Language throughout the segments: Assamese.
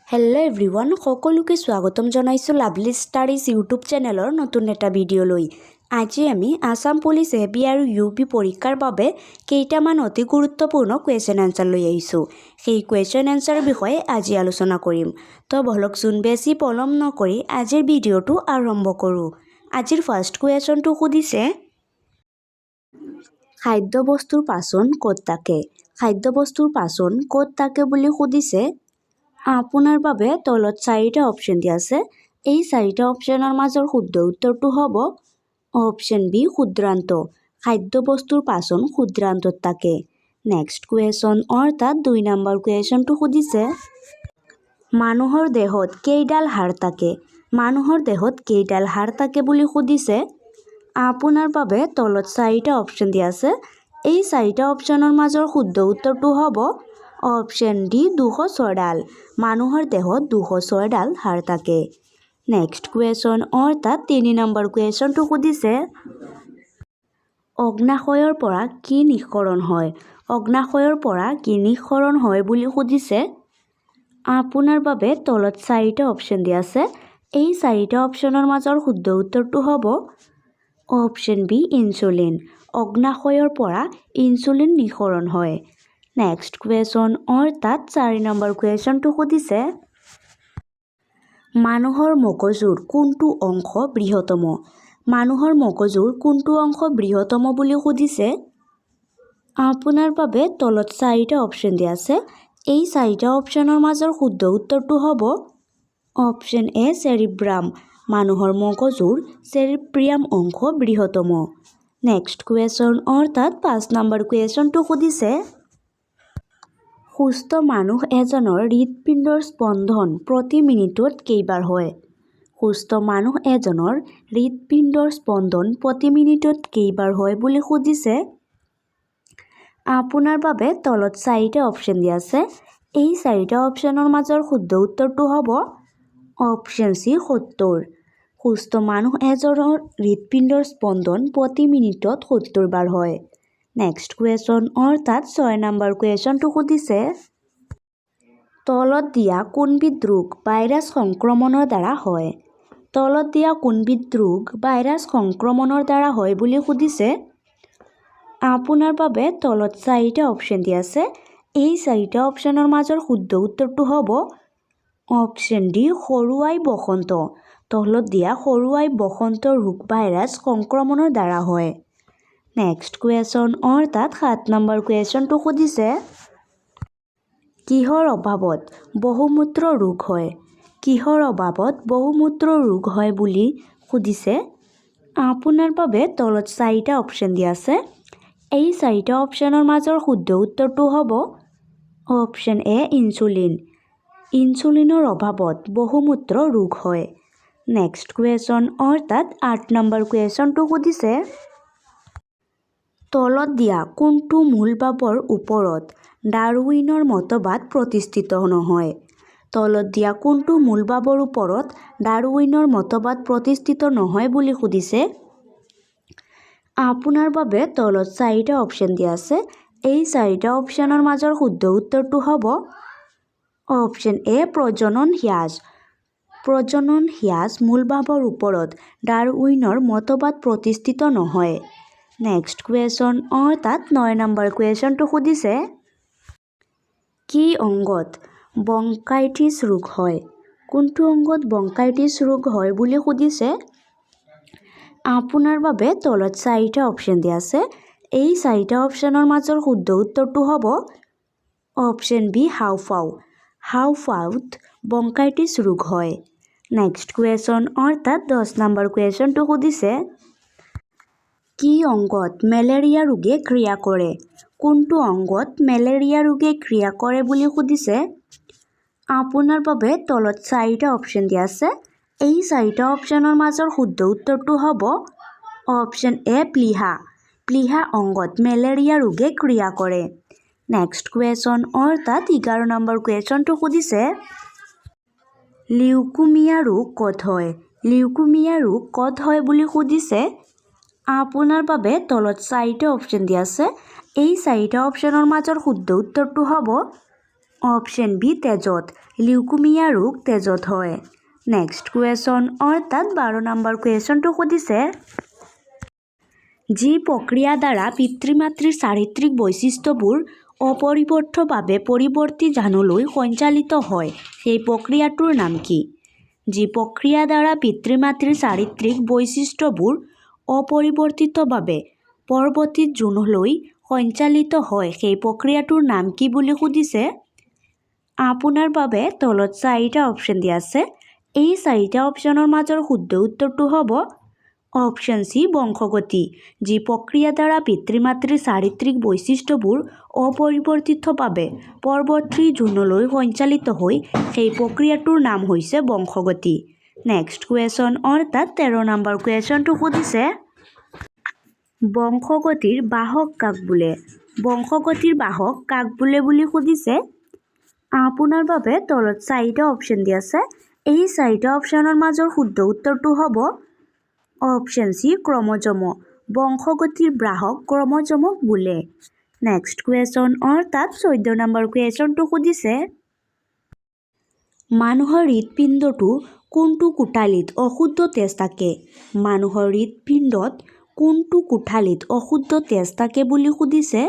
হেল্ল' এভৰিৱান, সকলোকে স্বাগতম জনাইছোঁ লাভলি ষ্টাডিজ ইউটিউব চেনেলৰ নতুন এটা ভিডিঅ'লৈ। আজি আমি আসাম পুলিচ এবি আৰু ইউপি পৰীক্ষাৰ বাবে কেইটামান অতি গুৰুত্বপূৰ্ণ কুৱেশ্যন এনচাৰ লৈ আহিছোঁ। সেই কুৱেশ্যন এনচাৰৰ বিষয়ে আজি আলোচনা কৰিম। তো বলকচোন বেছি পলম নকৰি আজিৰ ভিডিঅ'টো আৰম্ভ কৰোঁ। আজিৰ ফাৰ্ষ্ট কুৱেশ্যনটো সুধিছে, খাদ্যবস্তুৰ পাচন ক'ত থাকে? খাদ্যবস্তুৰ পাচন ক'ত থাকে বুলি সুধিছে। আপোনাৰ বাবে তলত 4টা অপশ্যন দিয়া আছে। এই 4টা অপশ্যনৰ মাজৰ শুদ্ধ উত্তৰটো হ'ব অপশ্যন বি ক্ষুদ্ৰান্ত। খাদ্যবস্তুৰ পাচন ক্ষুদ্ৰান্তত থাকে। নেক্সট কুৱেশ্যন অৰ্থাৎ 2 নম্বৰ কুৱেশ্যনটো সুধিছে, মানুহৰ দেহত কেইডাল হাড় থাকে? মানুহৰ দেহত কেইডাল হাড় থাকে বুলি সুধিছে। আপোনাৰ বাবে তলত 4টা অপশ্যন দিয়া আছে। এই 4টা অপশ্যনৰ মাজৰ শুদ্ধ উত্তৰটো হ'ব অপশ্যন ডি 206ডাল। মানুহৰ দেহত 206ডাল হাড় থাকে। নেক্সট কুৱেশ্যন অৰ্থাৎ 3 নম্বৰ কুৱেশ্যনটো সুধিছে, অগ্নাশয়ৰ পৰা কি নিঃসৰণ হয়? অগ্নাশয়ৰ পৰা কি নিঃসৰণ হয় বুলি সুধিছে। আপোনাৰ বাবে তলত 4টা অপশ্যন দিয়া আছে। এই 4টা অপশ্যনৰ মাজৰ শুদ্ধ উত্তৰটো হ'ব অপশ্যন বি ইনচুলিন। অগ্নাশয়ৰ পৰা ইনচুলিন নিঃসৰণ হয়। নেক্সট কুৱেশ্যন অৰ্থাৎ 4 নম্বৰ কুৱেশ্যনটো সুধিছে, মানুহৰ মগজুৰ কোনটো অংশ বৃহত্তম? মানুহৰ মগজুৰ কোনটো অংশ বৃহত্তম বুলি সুধিছে। আপোনাৰ বাবে তলত 4টা অপশ্যন দিয়া আছে। এই 4টা অপশ্যনৰ মাজৰ শুদ্ধ উত্তৰটো হ'ব অপশ্যন এ চেৰিব্ৰাম। মানুহৰ মগজুৰ চেৰিব্ৰিয়াম অংশ বৃহত্তম। নেক্সট কুৱেশ্যন অৰ্থাৎ 5 নম্বৰ কুৱেশ্যনটো সুধিছে, সুস্থ মানুহ এজনৰ হৃদপিণ্ডৰ স্পন্দন প্ৰতি মিনিটত কেইবাৰ হয়? সুস্থ মানুহ এজনৰ হৃদপিণ্ডৰ স্পন্দন প্ৰতি মিনিটত কেইবাৰ হয় বুলি সুধিছে। আপোনাৰ বাবে তলত 4টা অপশ্যন দিয়া আছে। এই 4টা অপশ্যনৰ মাজৰ শুদ্ধ উত্তৰটো হ'ব অপশ্যন চি 70। সুস্থ মানুহ এজনৰ হৃদপিণ্ডৰ স্পন্দন প্ৰতি মিনিটত 70 বাৰ হয়। নেক্সট কুৱেশ্যন অৰ্থাৎ 6 নম্বৰ কুৱেশ্যনটো সুধিছে, তলত দিয়া কোনবিধ ৰোগ ভাইৰাছ সংক্ৰমণৰ দ্বাৰা হয়? তলত দিয়া কোনবিধ ৰোগ ভাইৰাছ সংক্ৰমণৰ দ্বাৰা হয় বুলি সুধিছে। আপোনাৰ বাবে তলত 4টা অপশ্যন দিয়া আছে। এই 4টা অপশ্যনৰ মাজৰ শুদ্ধ উত্তৰটো হ'ব অপশ্যন ডি সৰু আই বসন্ত। তলত দিয়া সৰু আই বসন্ত ৰোগ ভাইৰাছ সংক্ৰমণৰ দ্বাৰা হয়। নেক্সট কুৱেশ্যন অৰ্থাৎ 7 নম্বৰ কুৱেশ্যনটো সুধিছে, কিহৰ অভাৱত বহুমূত্ৰ ৰোগ হয়? কিহৰ অভাৱত বহুমূত্ৰ ৰোগ হয় বুলি সুধিছে। আপোনাৰ বাবে তলত 4টা অপশ্যন দিয়া আছে। এই 4টা অপশ্যনৰ মাজৰ শুদ্ধ উত্তৰটো হ'ব অপশ্যন এ ইনচুলিন। ইনচুলিনৰ অভাৱত বহুমূত্ৰ ৰোগ হয়। নেক্সট কুৱেশ্যন অৰ্থাৎ 8 নম্বৰ কুৱেশ্যনটো সুধিছে, তলত দিয়া কোনটো মূল বাবৰ ওপৰত ডাৰউইনৰ মতবাদ প্ৰতিষ্ঠিত নহয়? তলত দিয়া কোনটো মূল বাবৰ ওপৰত ডাৰউইনৰ মতবাদ প্ৰতিষ্ঠিত নহয় বুলি সুধিছে। আপোনাৰ বাবে তলত 4টা অপশ্যন দিয়া আছে। এই 4টা অপশ্যনৰ মাজৰ শুদ্ধ উত্তৰটো হ'ব অপশ্যন এ প্ৰজনন হ্ৰাস। প্ৰজনন হ্ৰাস মূল বাবৰ ওপৰত ডাৰউইনৰ মতবাদ প্ৰতিষ্ঠিত নহয়। নেক্সট কুৱেশ্যন অৰ্থাৎ 9 নম্বৰ কুৱেশ্যনটো সুধিছে, কি অংগত ব্ৰংকাইটিছ ৰোগ হয়? কোনটো অংগত ব্ৰংকাইটিছ ৰোগ হয় বুলি সুধিছে। আপোনাৰ বাবে তলত 4টা অপশ্যন দিয়া আছে। এই 4টা অপশ্যনৰ মাজৰ শুদ্ধ উত্তৰটো হ'ব অপশ্যন বি হাঁওফাঁও। হাঁওফাঁওত ব্ৰংকাইটিছ ৰোগ হয়। নেক্সট কুৱেশ্যন অৰ্থাৎ 10 নম্বৰ কুৱেশ্যনটো সুধিছে, কি অংগত মেলেৰিয়া ৰোগে ক্ৰিয়া কৰে? কোনটো অংগত মেলেৰিয়া ৰোগে ক্ৰিয়া কৰে বুলি সুধিছে। আপোনাৰ বাবে তলত 4টা অপশ্যন দিয়া আছে। এই 4টা অপশ্যনৰ মাজৰ শুদ্ধ উত্তৰটো হ'ব অপশ্যন এ প্লীহা। প্লীহা অংগত মেলেৰিয়া ৰোগে ক্ৰিয়া কৰে। নেক্সট কুৱেশ্যন অৰ্থাৎ 11 নম্বৰ কুৱেশ্যনটো সুধিছে, লিউকোমিয়া ৰোগ ক'ত হয়? লিউকোমিয়া ৰোগ ক'ত হয় বুলি সুধিছে। আপোনাৰ বাবে তলত 4টা অপশ্যন দিয়া আছে। এই 4টা অপশ্যনৰ মাজৰ শুদ্ধ উত্তৰটো হ'ব অপশ্যন বি তেজত। লিউকোমিয়া ৰোগ তেজত হয়। নেক্সট কুৱেশ্যন অৰ্থাৎ 12 নম্বৰ কুৱেশ্যনটো সুধিছে যি প্ৰক্ৰিয়া দ্বাৰা পিতৃ মাতৃৰ চাৰিত্ৰিক বৈশিষ্ট্যবোৰ অপৰিৱৰ্তভাৱে পৰিৱৰ্তী জানলৈ সঞ্চালিত হয় সেই প্ৰক্ৰিয়াটোৰ নাম কি? যি প্ৰক্ৰিয়া দ্বাৰা পিতৃ মাতৃৰ চাৰিত্ৰিক বৈশিষ্ট্যবোৰ অপৰিৱৰ্তিতভাৱে পৰৱৰ্তী জোনলৈ সঞ্চালিত হয় সেই প্ৰক্ৰিয়াটোৰ নাম কি বুলি সুধিছে। আপোনাৰ বাবে তলত 4টা অপশ্যন দিয়া আছে। এই 4টা অপশ্যনৰ মাজৰ শুদ্ধ উত্তৰটো হ'ব অপশ্যন চি বংশগতি। যি প্ৰক্ৰিয়া দ্বাৰা পিতৃ মাতৃৰ চাৰিত্ৰিক বৈশিষ্ট্যবোৰ অপৰিৱৰ্তিতভাৱে পৰৱৰ্তী জোনলৈ সঞ্চালিত হৈ সেই প্ৰক্ৰিয়াটোৰ নাম হৈছে বংশগতি। নেক্সট কুৱেশ্যন অৰ্থাৎ 13 নম্বৰ কুৱেশ্যনটো সুধিছে বংশগতিৰ বাহক কাক বোলে? বংশগতিৰ বাহক কাক বোলে বুলি সুধিছে। আপোনাৰ বাবে তলত 4টা অপশ্যন দিয়া আছে। এই 4টা অপশ্যনৰ মাজৰ শুদ্ধ উত্তৰটো হ'ব অপশ্যন চি ক্ৰমজম। বংশগতিৰ বাহক ক্ৰমজমক বোলে। নেক্সট কুৱেশ্যন অৰ্থাৎ 14 নম্বৰ কুৱেশ্যনটো সুধিছে মানুহৰ হৃদপিণ্ডটো কোনটো কোঠালিত অশুদ্ধ তেজ থাকে? মানুহৰ হৃদপিণ্ডত কোনটো কোঠালিত অশুদ্ধ তেজ থাকে বুলি সুধিছে।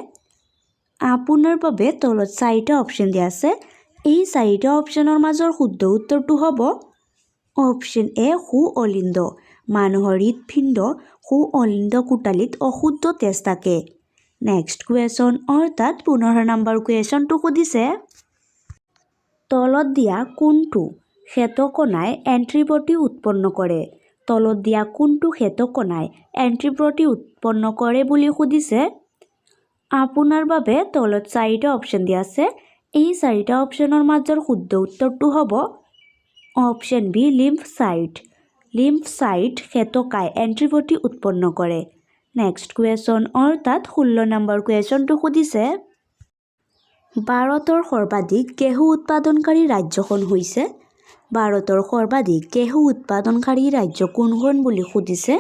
আপোনাৰ বাবে তলত 4টা অপশ্যন দিয়া আছে। এই 4টা অপশ্যনৰ মাজৰ শুদ্ধ উত্তৰটো হ'ব অপশ্যন এ সু অলিন্দ। মানুহৰ হৃদপিণ্ড সু অলিন্দ কোঠালিত অশুদ্ধ তেজ থাকে। নেক্সট কুৱেশ্যন অৰ্থাৎ 15 নম্বৰ কুৱেশ্যনটো সুধিছে তলত দিয়া কোনটো শ্বেতকণাই এন্টিবডি উৎপন্ন কৰে? তলত দিয়া কোনটো শ্বেতকণাই এন্টিবডি উৎপন্ন কৰে বুলি সুধিছে। আপোনাৰ বাবে তলত 4টা অপশ্যন দিয়া আছে। এই 4টা অপশ্যনৰ মাজৰ শুদ্ধ উত্তৰটো হ'ব option B lymphocyte. Lymphocyte শ্বেতকাই antibody উৎপন্ন কৰে। নেক্সট কুৱেশ্যন অৰ্থাৎ 16 নম্বৰ কুৱেশ্যনটো সুধিছে ভাৰতৰ সৰ্বাধিক ঘেঁহু উৎপাদনকাৰী ৰাজ্যখন হৈছে। ভাৰতৰ সৰ্বাধিক ঘেঁহু উৎপাদনকাৰী ৰাজ্য কোনখন বুলি সুধিছে।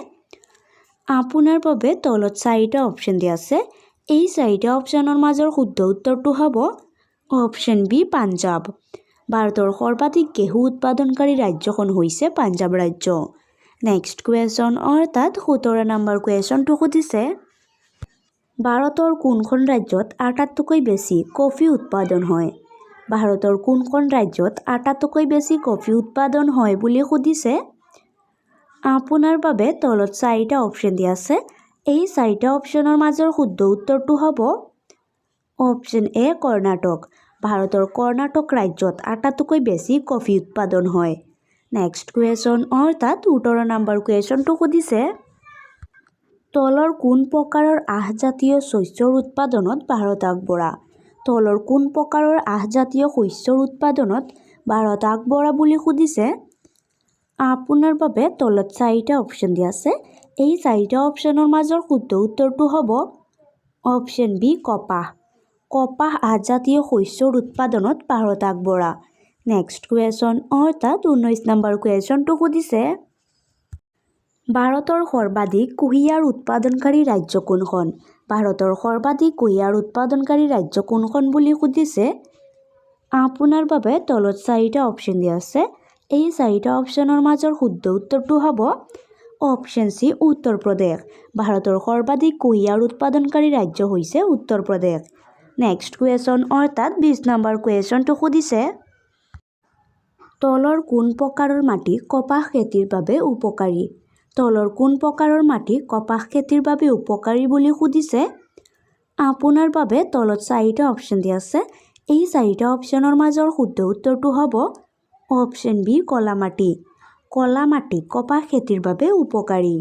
আপোনাৰ বাবে তলত 4টা অপশ্যন দিয়া আছে। এই 4টা অপশ্যনৰ মাজৰ শুদ্ধ উত্তৰটো হ'ব অপশ্যন বি পাঞ্জাৱ। ভাৰতৰ সৰ্বাধিক ঘেঁহু উৎপাদনকাৰী ৰাজ্যখন হৈছে পাঞ্জাৱ ৰাজ্য। নেক্সট কুৱেশ্যন অৰ্থাৎ 17 নম্বৰ কুৱেশ্যনটো সুধিছে ভাৰতৰ কোনখন ৰাজ্যত আটাইতকৈ বেছি কফি উৎপাদন হয়? ভাৰতৰ কোনখন ৰাজ্যত আটাইতকৈ বেছি কফি উৎপাদন হয় বুলি সুধিছে। আপোনাৰ বাবে তলত 4টা অপশ্যন দিয়া আছে। এই 4টা অপশ্যনৰ মাজৰ শুদ্ধ উত্তৰটো হ'ব অপশ্যন এ কৰ্ণাটক। ভাৰতৰ কৰ্ণাটক ৰাজ্যত আটাইতকৈ বেছি কফি উৎপাদন হয়। নেক্সট কুৱেশ্যন অৰ্থাৎ 18 নম্বৰ কুৱেশ্যনটো সুধিছে তলৰ কোন প্ৰকাৰৰ আহজাতীয় শস্যৰ উৎপাদনত ভাৰত আগবঢ়া? তলৰ কোন প্ৰকাৰৰ আহজাতীয় শস্যৰ উৎপাদনত ভাৰত আগবঢ়া বুলি সুধিছে। আপোনাৰ বাবে তলত 4টা অপশ্যন দিয়া আছে। এই 4টা অপশ্যনৰ মাজৰ শুদ্ধ উত্তৰটো হ'ব অপশ্যন বি কপাহ। কপাহ আহজাতীয় শস্যৰ উৎপাদনত ভাৰত আগবঢ়া। নেক্সট কুৱেশ্যন অৰ্থাৎ 19 নম্বৰ কুৱেশ্যনটো সুধিছে ভাৰতৰ সৰ্বাধিক কুঁহিয়াৰ উৎপাদনকাৰী ৰাজ্য কোনখন? ভাৰতৰ সৰ্বাধিক কুঁহিয়াৰ উৎপাদনকাৰী ৰাজ্য কোনখন বুলি সুধিছে। আপোনাৰ বাবে তলত 4টা অপশ্যন দিয়া আছে। এই 4টা অপশ্যনৰ মাজৰ শুদ্ধ উত্তৰটো হ'ব অপশ্যন চি উত্তৰ প্ৰদেশ। ভাৰতৰ সৰ্বাধিক কুঁহিয়াৰ উৎপাদনকাৰী ৰাজ্য হৈছে উত্তৰ প্ৰদেশ। নেক্সট কুৱেশ্যন অৰ্থাৎ 20 নম্বৰ কুৱেশ্যনটো সুধিছে তলৰ কোন প্ৰকাৰৰ মাটি কপাহ খেতিৰ বাবে উপকাৰী? তলৰ কোন প্ৰকাৰৰ মাটি কপাহ খেতিৰ বাবে উপকাৰী বুলি সুধিছে। আপোনাৰ বাবে তলত 4টা অপশ্যন দিয়া আছে। এই 4টা অপশ্যনৰ মাজৰ শুদ্ধ উত্তৰটো হ'ব অপশ্যন বি কলা মাটি। কলা মাটি কপাহ খেতিৰ বাবে উপকাৰী।